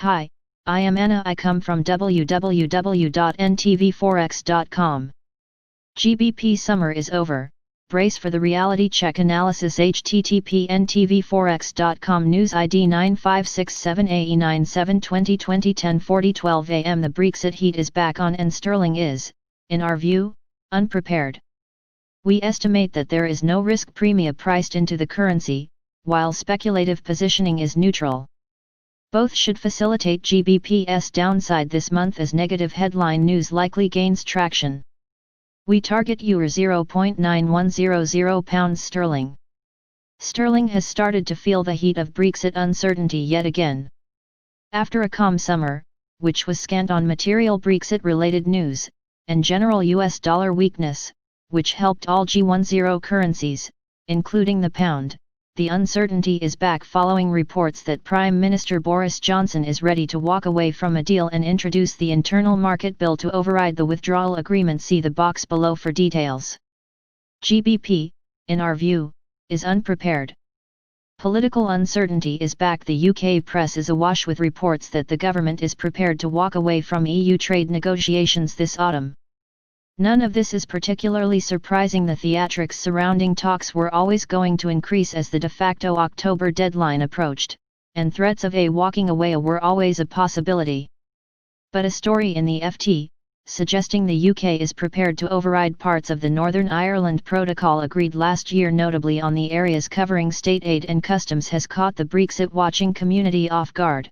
Hi, I am Anna. I come from www.ntvforex.com. GBP Summer is over. Brace for the reality check analysis. http ntvforex.com News ID 9567AE97 2020 10:40 12 am. The Brexit heat is back on and sterling is, in our view, unprepared. We estimate that there is no risk premia priced into the currency, while speculative positioning is neutral. Both should facilitate GBP's downside this month as negative headline news likely gains traction. We target EUR 0.9100 pounds sterling. Sterling has started to feel the heat of Brexit uncertainty yet again. After a calm summer, which was scant on material Brexit-related news, and general US dollar weakness, which helped all G10 currencies, including the pound, the uncertainty is back following reports that Prime Minister Boris Johnson is ready to walk away from a deal and introduce the Internal Market Bill to override the withdrawal agreement. See the box below for details. GBP, in our view, is unprepared. Political uncertainty is back. The UK press is awash with reports that the government is prepared to walk away from EU trade negotiations this autumn. None of this is particularly surprising. The theatrics surrounding talks were always going to increase as the de facto October deadline approached, and threats of a walking away were always a possibility. But a story in the FT, suggesting the UK is prepared to override parts of the Northern Ireland Protocol agreed last year, notably on the areas covering state aid and customs, has caught the Brexit-watching community off guard.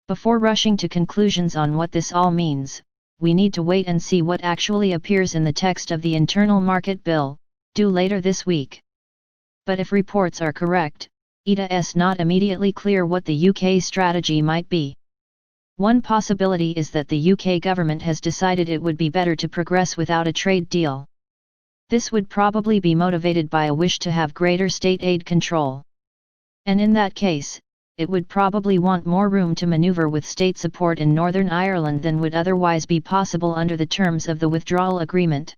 Before rushing to conclusions on what this all means, we need to wait and see what actually appears in the text of the Internal Market Bill, due later this week. But if reports are correct, it's not immediately clear what the UK strategy might be. One possibility is that the UK government has decided it would be better to progress without a trade deal. This would probably be motivated by a wish to have greater state aid control. And in that case, it would probably want more room to maneuver with state support in Northern Ireland than would otherwise be possible under the terms of the withdrawal agreement.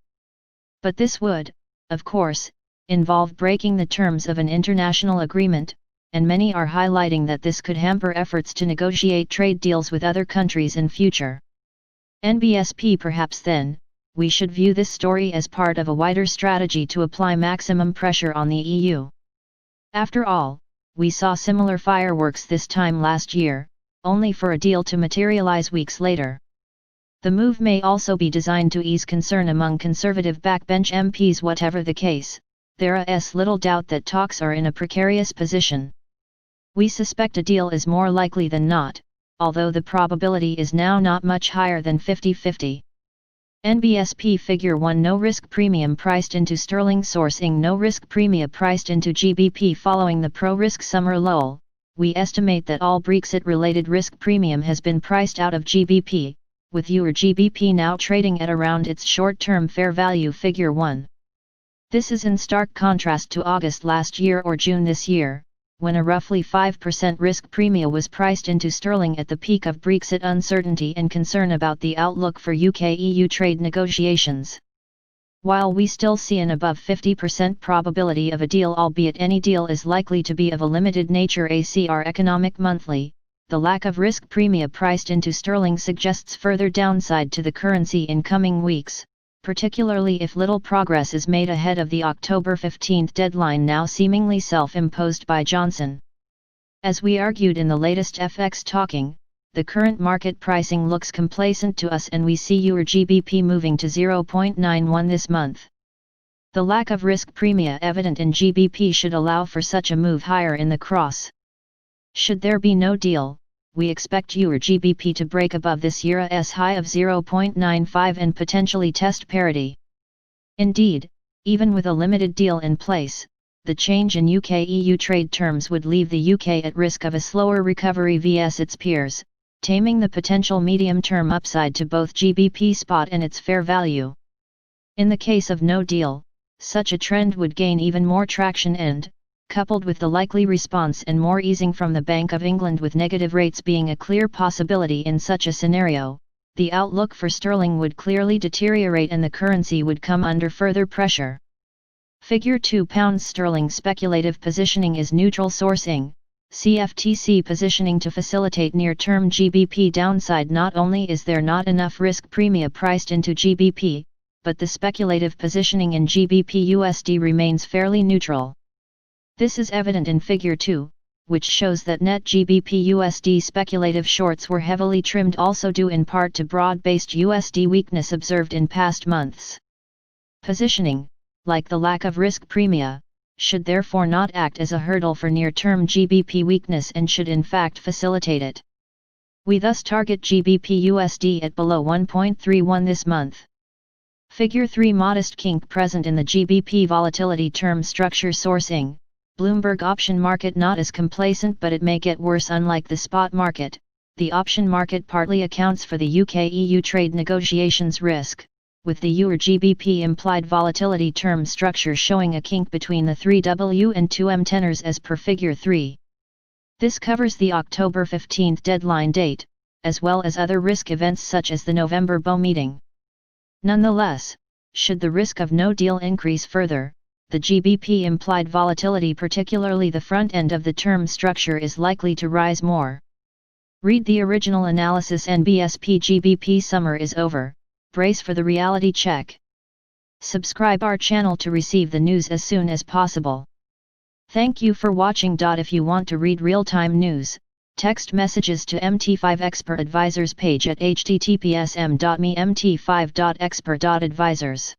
But this would, of course, involve breaking the terms of an international agreement, and many are highlighting that this could hamper efforts to negotiate trade deals with other countries in future. NBSP. Perhaps then, we should view this story as part of a wider strategy to apply maximum pressure on the EU. After all, we saw similar fireworks this time last year, only for a deal to materialize weeks later. The move may also be designed to ease concern among Conservative backbench MPs. Whatever the case, there is little doubt that talks are in a precarious position. We suspect a deal is more likely than not, although the probability is now not much higher than 50-50. NBSP Figure 1 No risk premium priced into sterling. Sourcing no risk premia priced into GBP. Following the pro-risk summer lull, we estimate that all Brexit-related risk premium has been priced out of GBP, with EUR GBP now trading at around its short-term fair value. Figure 1. This is in stark contrast to August last year or June this year, when a roughly 5% risk premia was priced into sterling at the peak of Brexit uncertainty and concern about the outlook for UK-EU trade negotiations. While we still see an above 50% probability of a deal, albeit any deal is likely to be of a limited nature, ACR Economic Monthly, the lack of risk premia priced into sterling suggests further downside to the currency in coming weeks, particularly if little progress is made ahead of the October 15 deadline now seemingly self-imposed by Johnson. As we argued in the latest FX Talking, the current market pricing looks complacent to us, and we see EUR GBP moving to 0.91 this month. The lack of risk premia evident in GBP should allow for such a move higher in the cross. Should there be no deal, we expect EUR GBP to break above this year's high of 0.95 and potentially test parity. Indeed, even with a limited deal in place, the change in UK-EU trade terms would leave the UK at risk of a slower recovery vs its peers, taming the potential medium-term upside to both GBP spot and its fair value. In the case of no deal, such a trend would gain even more traction and, coupled with the likely response and more easing from the Bank of England, with negative rates being a clear possibility in such a scenario, the outlook for sterling would clearly deteriorate and the currency would come under further pressure. Figure 2 Pounds sterling speculative positioning is neutral. Sourcing CFTC positioning to facilitate near-term GBP downside. Not only is there not enough risk premia priced into GBP, but the speculative positioning in GBP USD remains fairly neutral. This is evident in Figure 2, which shows that net GBP USD speculative shorts were heavily trimmed, also due in part to broad-based USD weakness observed in past months. Positioning, like the lack of risk premia, should therefore not act as a hurdle for near-term GBP weakness and should in fact facilitate it. We thus target GBP USD at below 1.31 this month. Figure 3 modest kink present in the GBP volatility term structure sourcing. Bloomberg option market not as complacent, but it may get worse. Unlike the spot market, the option market partly accounts for the UK-EU trade negotiations risk, with the EUR GBP implied volatility term structure showing a kink between the 3W and 2M tenors as per Figure 3. This covers the October 15 deadline date, as well as other risk events such as the November BO meeting. Nonetheless, should the risk of no deal increase further, the GBP implied volatility, particularly the front end of the term structure, is likely to rise more. Read the original analysis. NBSP GBP Summer is over, brace for the reality check. Subscribe our channel to receive the news as soon as possible. Thank you for watching. If you want to read real-time news, text messages to MT5 Expert Advisors page at https://mt5.expert.advisors.